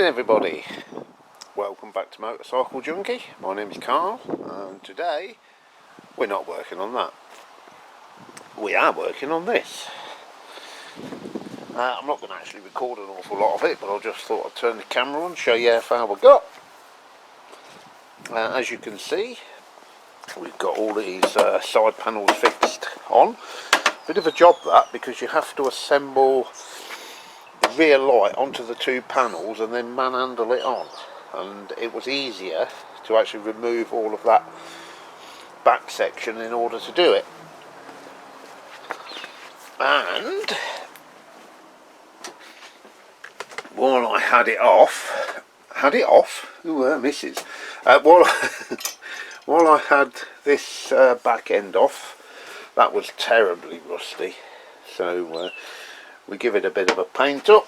Morning everybody, welcome back to Motorcycle Junkie. My name is Carl and today we're not working on that. We are working on this. I'm not going to actually record an awful lot of it, but I just thought I'd turn the camera on, show you how far we got. As you can see, we've got all these side panels fixed on. Bit of a job that, because you have to assemble the rear light onto the two panels and then manhandle it on, and it was easier to actually remove all of that back section in order to do it. And while I had it off, ooh, misses. While I had this back end off, that was terribly rusty, so we give it a bit of a paint up.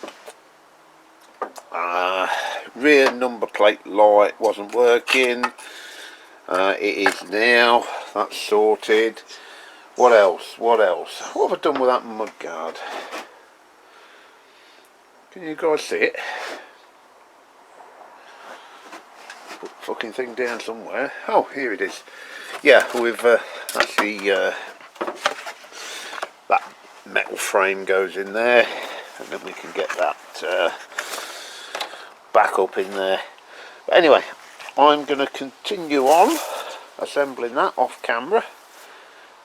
Rear number plate light wasn't working. It is now. That's sorted. What else? What have I done with that mud guard? Can you guys see it? Put the fucking thing down somewhere. Oh, here it is. Yeah, we've actually that metal frame goes in there, and then we can get that back up in there. But anyway, I'm going to continue on assembling that off camera,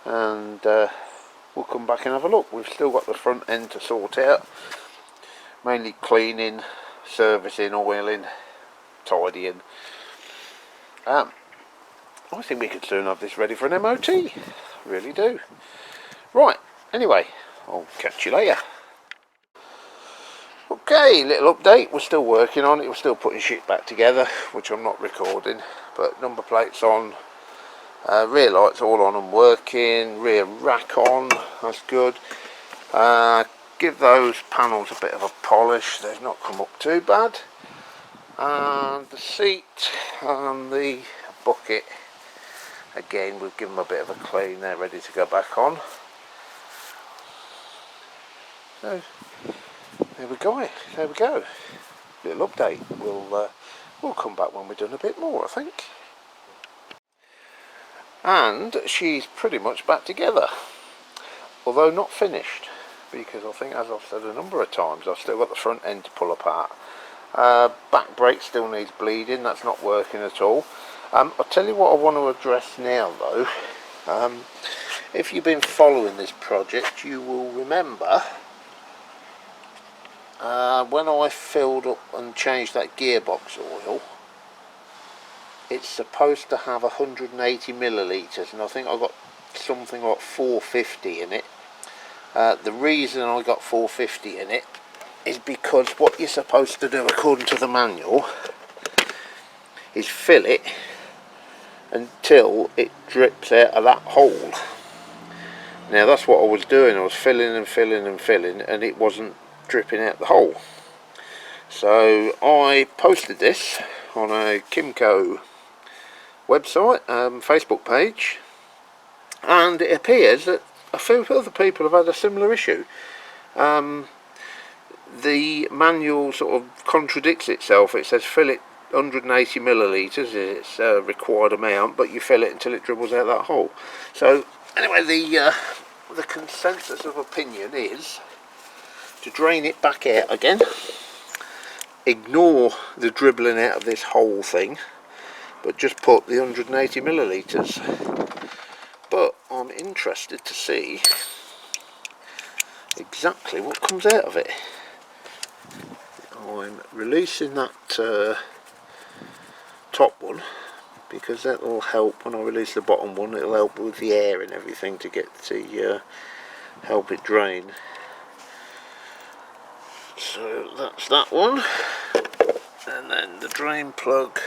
and we'll come back and have a look. We've still got the front end to sort out, mainly cleaning, servicing, oiling, tidying. I think we could soon have this ready for an MOT, really do. Right, anyway, I'll catch you later. Okay, little update, we're still working on it, we're still putting shit back together, which I'm not recording, but number plates on, rear lights all on and working, rear rack on, that's good. Give those panels a bit of a polish, they've not come up too bad. And the seat and the bucket, again we've given them a bit of a clean, they're ready to go back on. So there we go, little update. We'll come back when we've done a bit more, I think. And she's pretty much back together, although not finished, because I think, as I've said a number of times, I've still got the front end to pull apart. Back brake still needs bleeding, that's not working at all. I'll tell you what I want to address now though. If you've been following this project, you will remember when I filled up and changed that gearbox oil, it's supposed to have 180 millilitres, and I think I got something like 450 in it. The reason I got 450 in it is because what you're supposed to do according to the manual is fill it until it drips out of that hole. Now that's what I was doing, I was filling and filling and filling, and it wasn't dripping out the hole. So I posted this on a Kymco website, Facebook page, and it appears that a few other people have had a similar issue. The manual sort of contradicts itself. It says fill it 180 millilitres is its required amount, but you fill it until it dribbles out that hole. So anyway, the consensus of opinion is to drain it back out again, ignore the dribbling out of this whole thing, but just put the 180 millilitres. But I'm interested to see exactly what comes out of it. I'm releasing that top one, because that will help when I release the bottom one. It'll help with the air and everything to get to help it drain. So that's that one, and then the drain plug.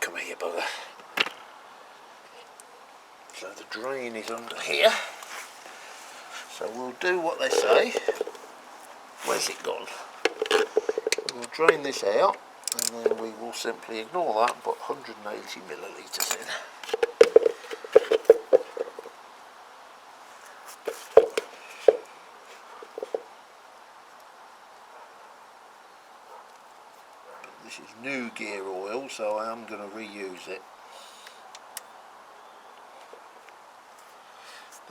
Come here, bugger. So the drain is under here. So we'll do what they say. Where's it gone? We'll drain this out, and then we will simply ignore that and put 180 millilitres in. This is new gear oil, so I am going to reuse it.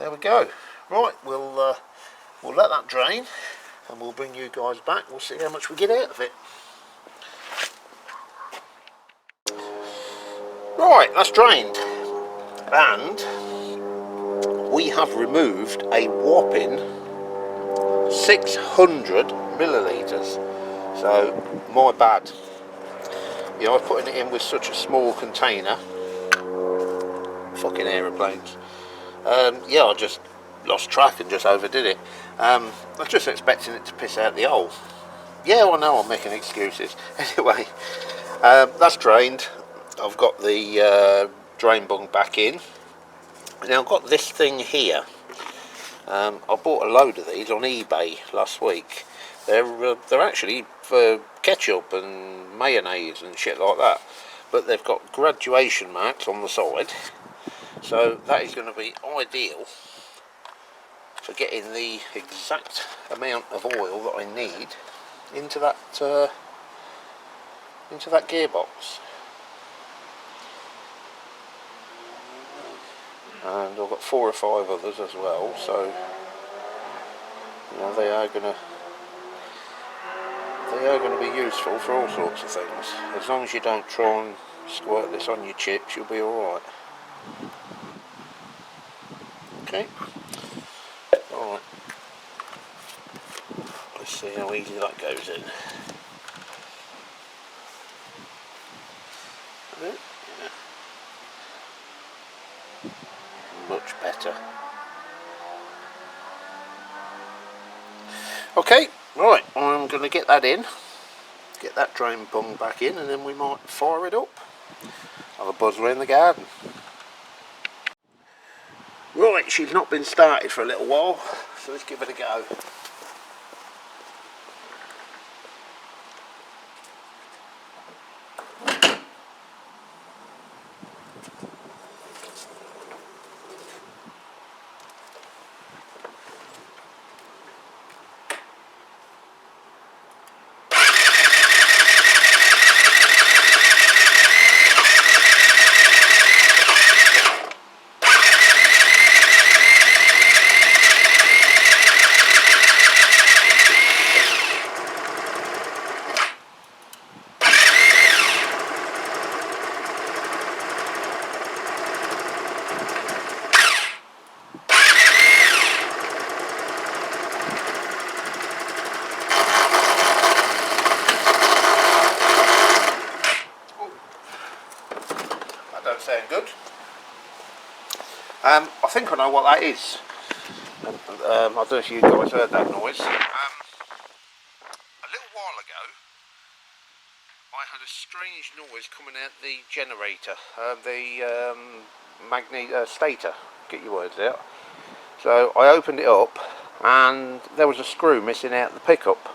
There we go. Right, we'll let that drain and we'll bring you guys back. We'll see how much we get out of it. Right, that's drained, and we have removed a whopping 600 millilitres. So, my bad. You know, I was putting it in with such a small container. Fucking aeroplanes. Yeah, I just lost track and just overdid it. I was just expecting it to piss out the hole. Yeah, well, no, I'm making excuses. Anyway, that's drained. I've got the drain bung back in. Now I've got this thing here. I bought a load of these on eBay last week. They're actually for ketchup and mayonnaise and shit like that, but they've got graduation marks on the side, so that is going to be ideal for getting the exact amount of oil that I need into that gearbox. And I've got 4 or 5 others as well, so you know, they are going to be useful for all sorts of things. As long as you don't try and squirt this on your chips, you'll be alright. Okay. Alright. Let's see how easy that goes in. Yeah. Much better. Okay, right, I'm going to get that in, get that drain bung back in, and then we might fire it up. Have a buzz around the garden. Right, she's not been started for a little while, so let's give it a go. Sound good. I think I know what that is. I don't know if you guys heard that noise. A little while ago I had a strange noise coming out the generator, the stator, get your words out. So I opened it up and there was a screw missing out the pickup.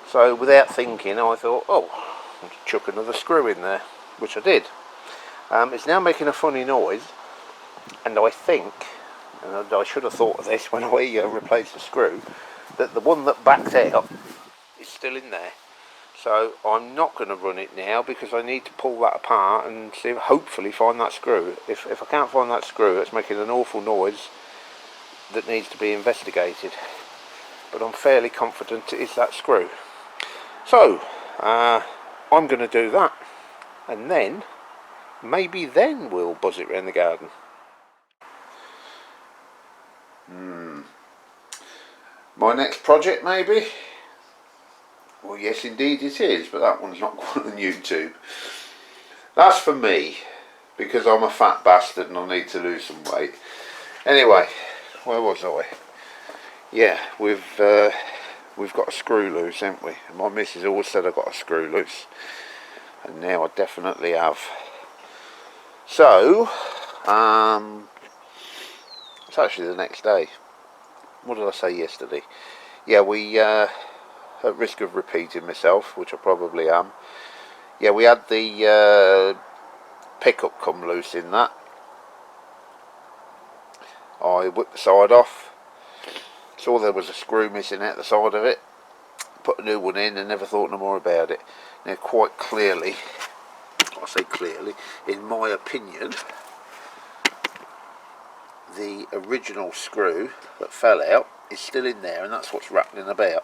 So without thinking I thought, oh, I'll just chuck another screw in there, which I did. It's now making a funny noise, and I think, and I should have thought of this when I replaced the screw, that the one that backed out is still in there. So I'm not going to run it now because I need to pull that apart and see, hopefully find that screw. If I can't find that screw, it's making an awful noise that needs to be investigated. But I'm fairly confident it is that screw. So I'm going to do that, and then maybe then we'll buzz it around the garden. My next project, maybe? Well, yes indeed it is, but that one's not quite on YouTube. That's for me, because I'm a fat bastard and I need to lose some weight. Anyway, where was I? Yeah, we've got a screw loose, haven't we? My missus always said I got a screw loose, and now I definitely have. So, it's actually the next day. What did I say yesterday? Yeah, we, at risk of repeating myself, which I probably am, yeah, we had the pickup come loose in that. I whipped the side off, saw there was a screw missing out the side of it, put a new one in and never thought no more about it. Now quite clearly, I say clearly, in my opinion, the original screw that fell out is still in there, and that's what's rattling about.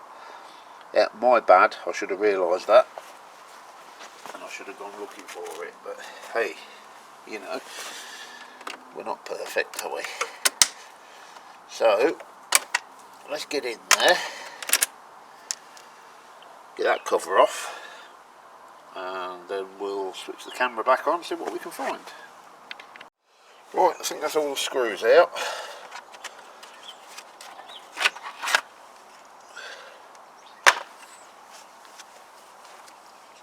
Yeah, my bad, I should have realised that, and I should have gone looking for it, but hey, you know, we're not perfect, are we? So, let's get in there, get that cover off, and then we'll switch the camera back on and see what we can find. Right, I think that's all the screws out.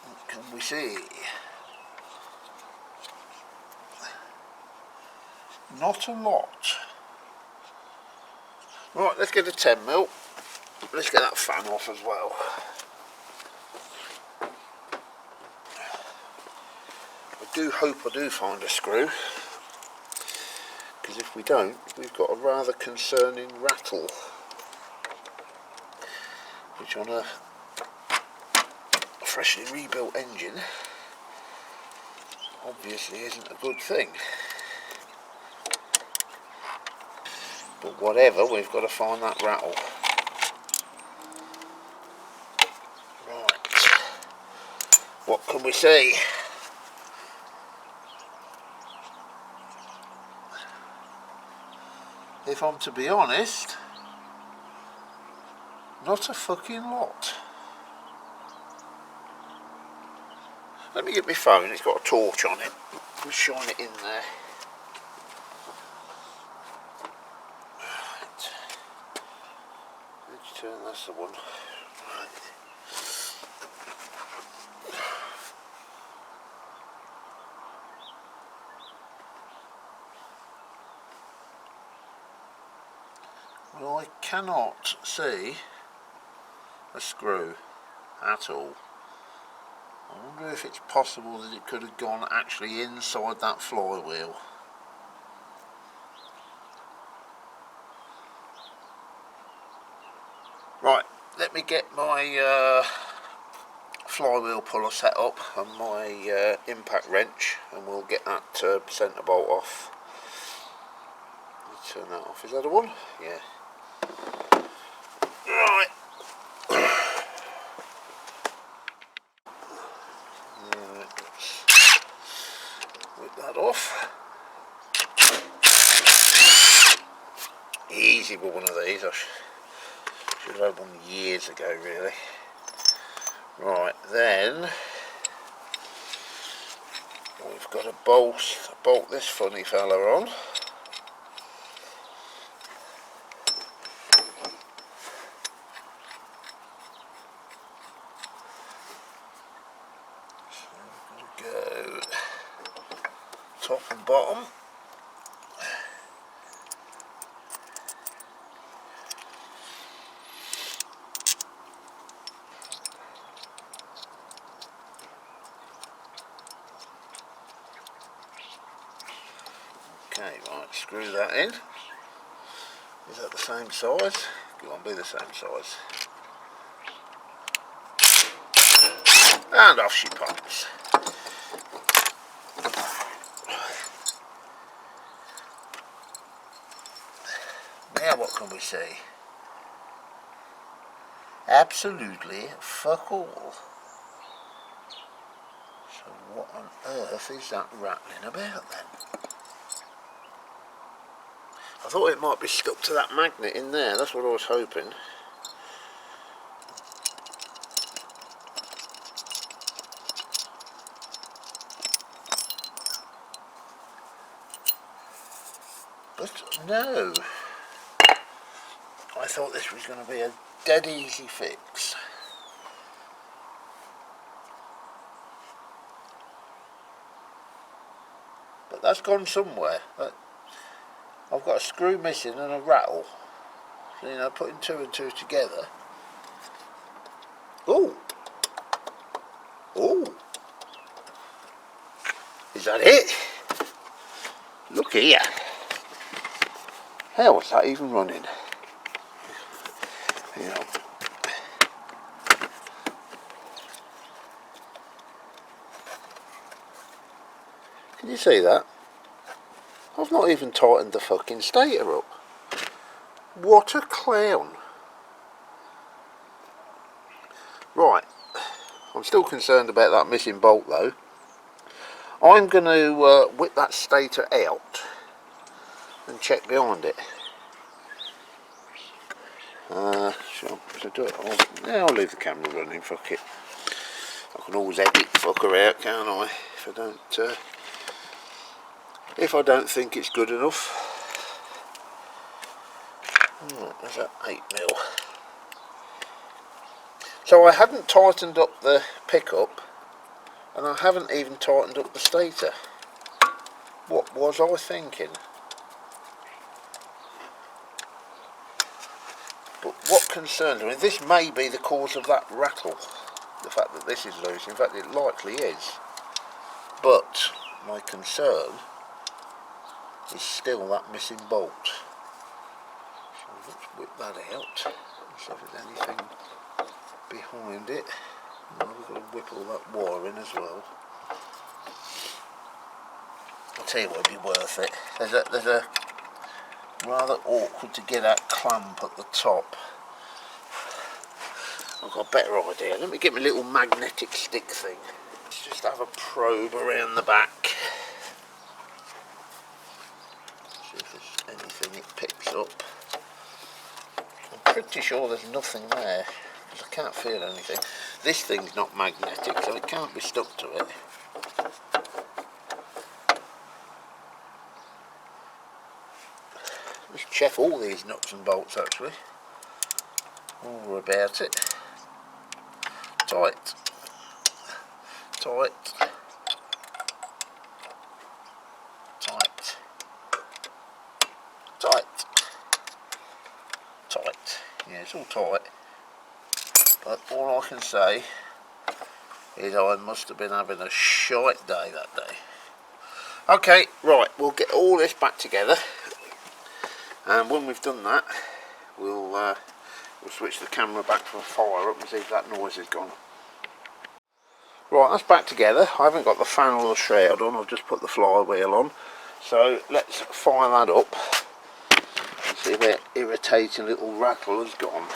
What can we see? Not a lot. Right, let's get a 10mm. Let's get that fan off as well. I do hope I do find a screw, because if we don't, we've got a rather concerning rattle, which on a freshly rebuilt engine obviously isn't a good thing. But whatever, we've got to find that rattle. Right, what can we see? If I'm to be honest, not a fucking lot. Let me get my phone, it's got a torch on it. We'll shine it in there. Right. Let's turn, that's the one. Right. Well, I cannot see a screw at all. I wonder if it's possible that it could have gone actually inside that flywheel. Right, let me get my flywheel puller set up and my impact wrench, and we'll get that centre bolt off. Let's turn that off. Is that the one? Yeah. Right. Let's whip that off. Easy with one of these. I should have had one years ago, really. Right, then we've got to bolt this funny fella on. So we've got to go top and bottom. Okay, right, screw that in. Is that the same size? Go on, be the same size. And off she pops. Now what can we see? Absolutely fuck all. So what on earth is that rattling about then? I thought it might be stuck to that magnet in there, that's what I was hoping. But no. I thought this was going to be a dead easy fix. But that's gone somewhere. I've got a screw missing and a rattle. So, you know, putting two and two together. Oh! Oh! Is that it? Look here. How was that even running? You know. you see that? I've not even tightened the fucking stator up. What a clown. Right, I'm still concerned about that missing bolt though. I'm going to whip that stator out and check behind it. Should I do it? I'll leave the camera running, fuck it. I can always edit the fucker out, can't I? If I don't think it's good enough. There's that 8mm. So I hadn't tightened up the pickup, and I haven't even tightened up the stator. What was I thinking? But what concerns me, this may be the cause of that rattle, the fact that this is loose. In fact, it likely is. But my concern is still that missing bolt. So let's whip that out and see if there's anything behind it. No, we've got to whip all that wire in as well. I'll tell you what, it'd be worth it. There's a rather awkward to get that clamp at the top. I've got a better idea. Let me get my little magnetic stick thing. Let's just have a probe around the back. See if there's anything it picks up. I'm pretty sure there's nothing there, because I can't feel anything. This thing's not magnetic, so it can't be stuck to it. Let's check all these nuts and bolts actually. All about it. Tight. Tight. Tight. Tight. Tight. Yeah, it's all tight. But all I can say is I must have been having a shite day that day. Okay, right, we'll get all this back together. And when we've done that, we'll switch the camera back for a fire up and see if that noise is gone. Right, that's back together. I haven't got the fan or the shroud on, I've just put the flywheel on. So let's fire that up and see if that irritating little rattle has gone.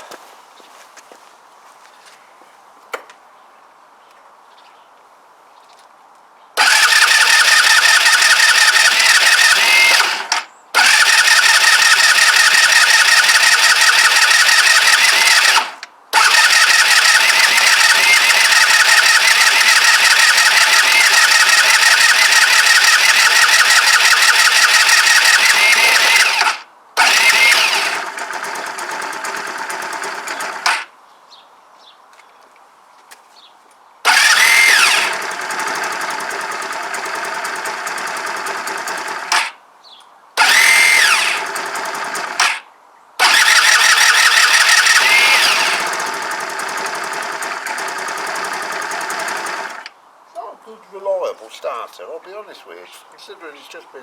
Reliable starter, I'll be honest with you, considering it's just been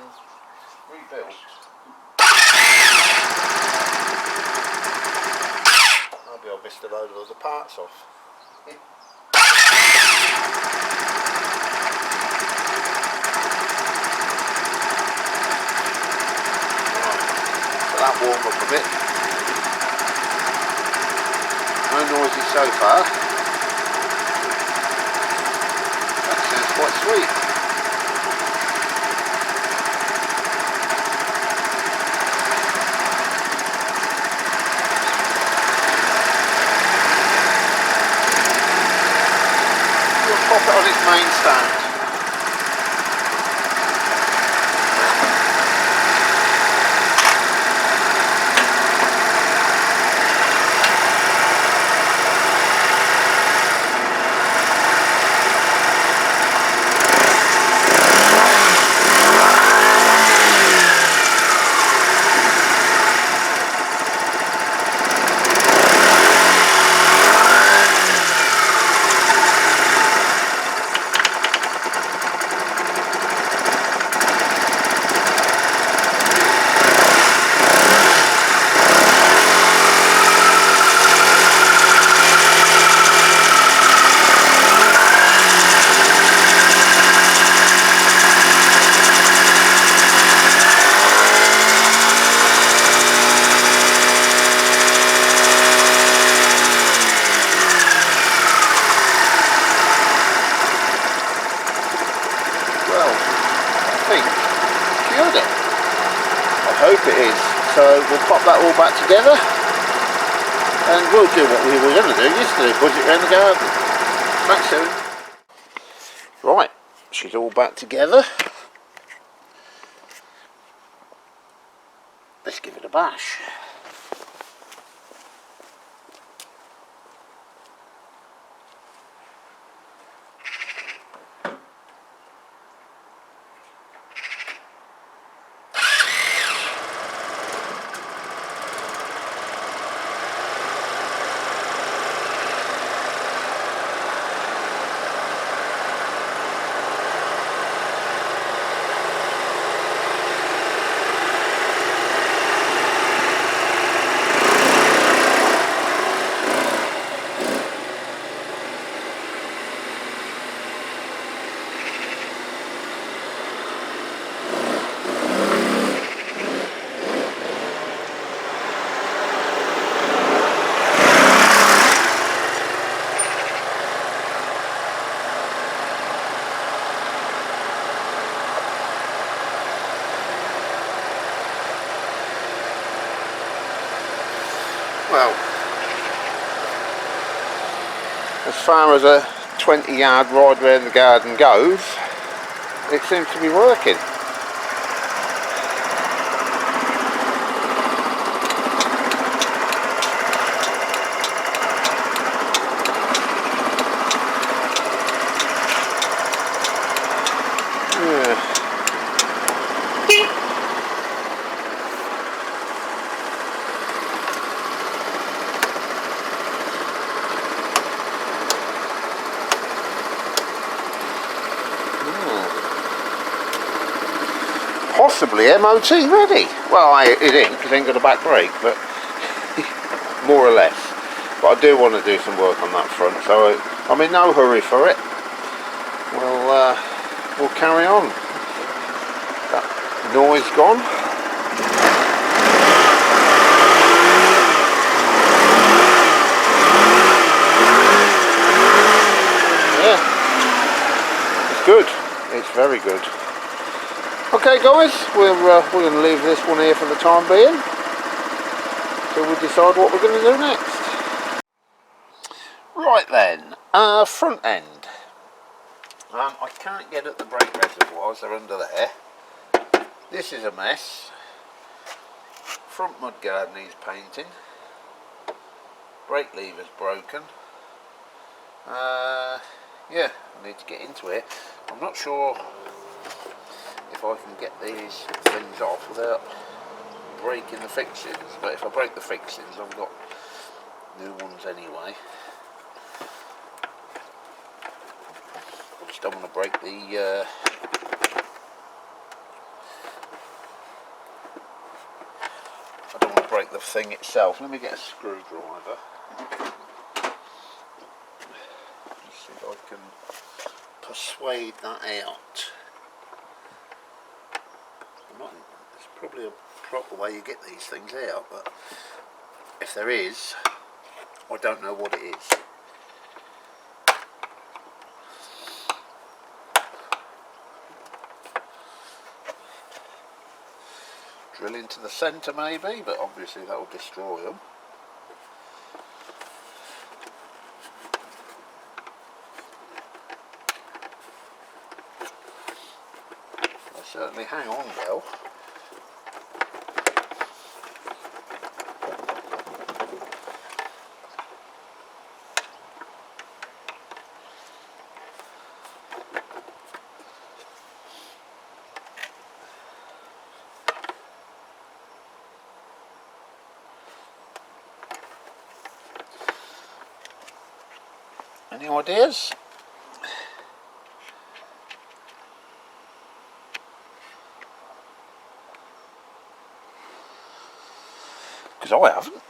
rebuilt. Maybe I've missed a load of other parts off. So that warm up a bit. No noises so far. Quite sweet. We'll pop it on its main stand. secured it. I hope it is. So we'll pop that all back together and we'll do what we were going to do yesterday, put it around the garden. Back soon. Right, she's all back together. Let's give it a bash. Well, as far as a 20-yard ride around the garden goes, it seems to be working. Possibly MOT ready. Well, it ain't, because it ain't got a back brake, but more or less. But I do want to do some work on that front, so I'm in no hurry for it. We'll carry on. That noise gone. Yeah, it's good. It's very good. Okay guys, we're going to leave this one here for the time being till we decide what we're going to do next. Right then, front end. I can't get at the brake reservoirs, they're under there. This is a mess. Front mudguard needs painting. Brake lever's broken. Yeah, I need to get into it. I'm not sure if I can get these things off without breaking the fixings, but if I break the fixings I've got new ones anyway. I just don't want to break the I don't want to break the thing itself. Let me get a screwdriver. Let's see if I can persuade that out. There's probably a proper way you get these things out, but if there is, I don't know what it is. Drill into the centre maybe, but obviously that will destroy them. They certainly hang on well. Any ideas? Because I haven't.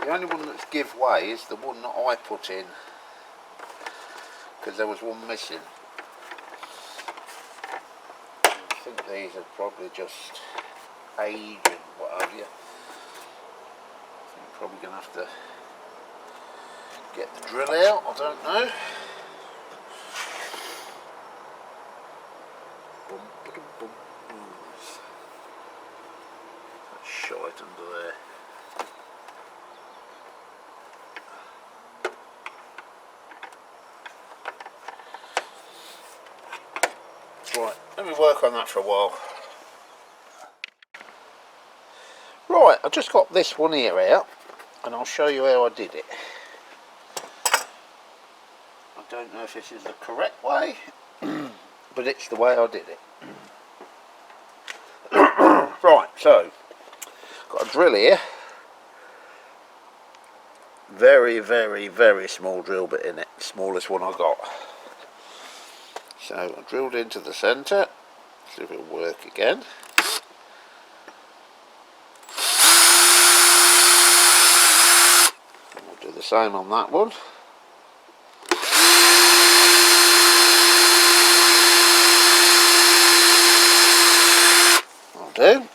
The only one that's give way is the one that I put in, because there was one missing. I think these are probably just age and what have you. Probably going to have to get the drill out, I don't know. That's shite under there. Right, let me work on that for a while. Right, I just got this one here out and I'll show you how I did it. I don't know if this is the correct way, but it's the way I did it. Right, so got a drill here. Very, very, very small drill bit in it, smallest one I got. So I drilled into the centre, see if it'll work again. And we'll do the same on that one. I'll do.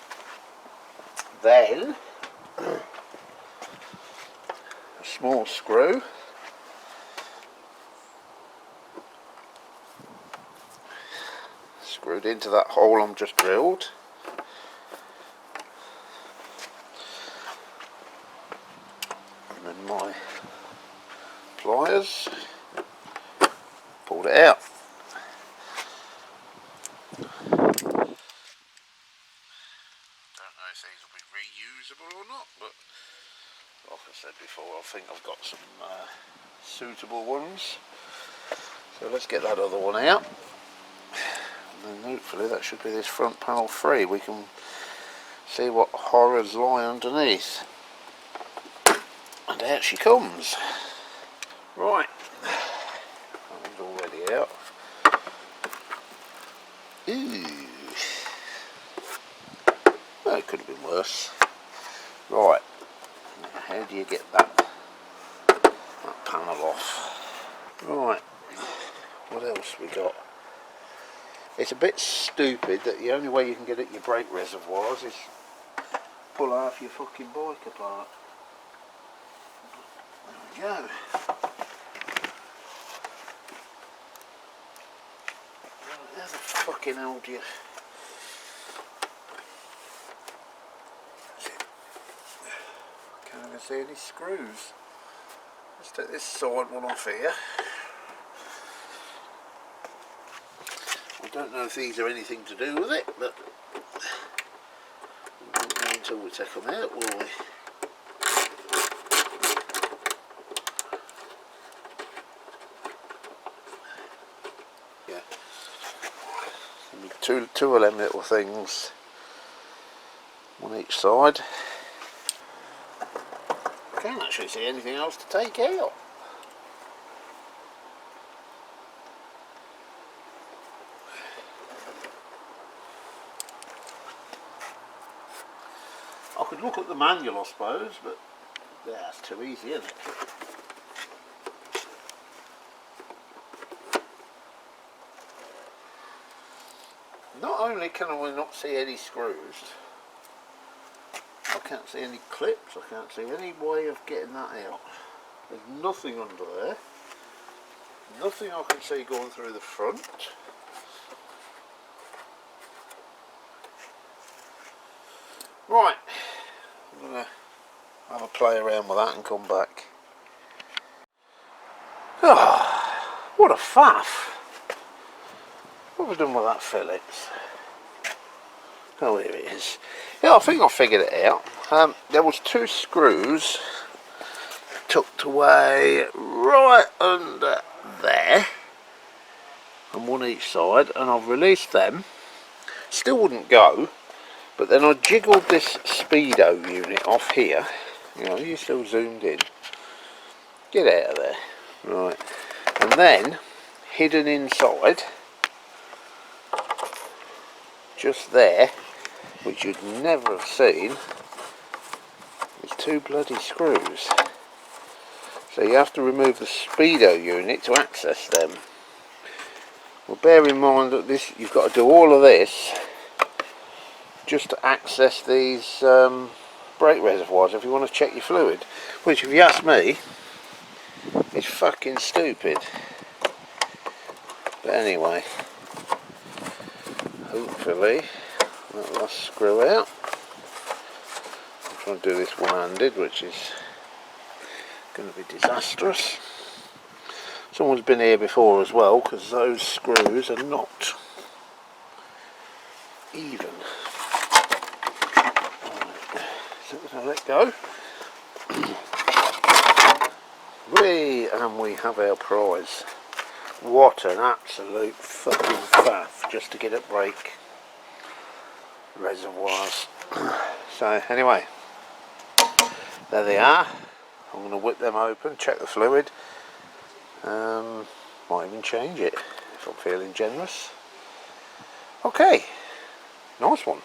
Then a small screw. Screwed into that hole I'm just drilled. And then my pliers, pulled it out. Don't know if these will be reusable or not, but like I said before, I think I've got some suitable ones. So let's get that other one out. And hopefully that should be this front panel free. We can see what horrors lie underneath. And out she comes. Right, that one's already out. Ooh. Well, it could have been worse. Right, now how do you get that panel off? Right, what else we got? It's a bit stupid that the only way you can get at your brake reservoirs is pull half your fucking bike apart. There we go. How the fucking hell do you... Can't even see any screws. Let's take this side one off here. I don't know if these are anything to do with it, but we won't know until we take them out, will we? Yeah. Two of them little things on each side. I can't actually see anything else to take out. I could look at the manual, I suppose, but that's too easy, isn't it? Not only can I not see any screws, I can't see any clips, I can't see any way of getting that out. There's nothing under there. Nothing I can see going through the front. Right, I'm going to have a play around with that and come back. Oh, what a faff! What have we done with that Phillips? Oh, here it is. Yeah, I think I figured it out. There was two screws tucked away right under there, on one each side, and I've released them. Still wouldn't go. But then I jiggled this speedo unit off here. You know, you're still zoomed in. Get out of there. Right. And then, hidden inside, just there, which you'd never have seen, is two bloody screws. So you have to remove the speedo unit to access them. Well, bear in mind that this, you've got to do all of this just to access these brake reservoirs if you want to check your fluid, which if you ask me is fucking stupid. But anyway, hopefully that last screw out. I'm trying to do this one-handed, which is going to be disastrous. Someone's been here before as well, because those screws are not even. So I'm going to let go. And we have our prize. What an absolute fucking faff just to get at brake reservoirs. So anyway, there they are. I'm going to whip them open, check the fluid. Might even change it if I'm feeling generous. Okay, nice one.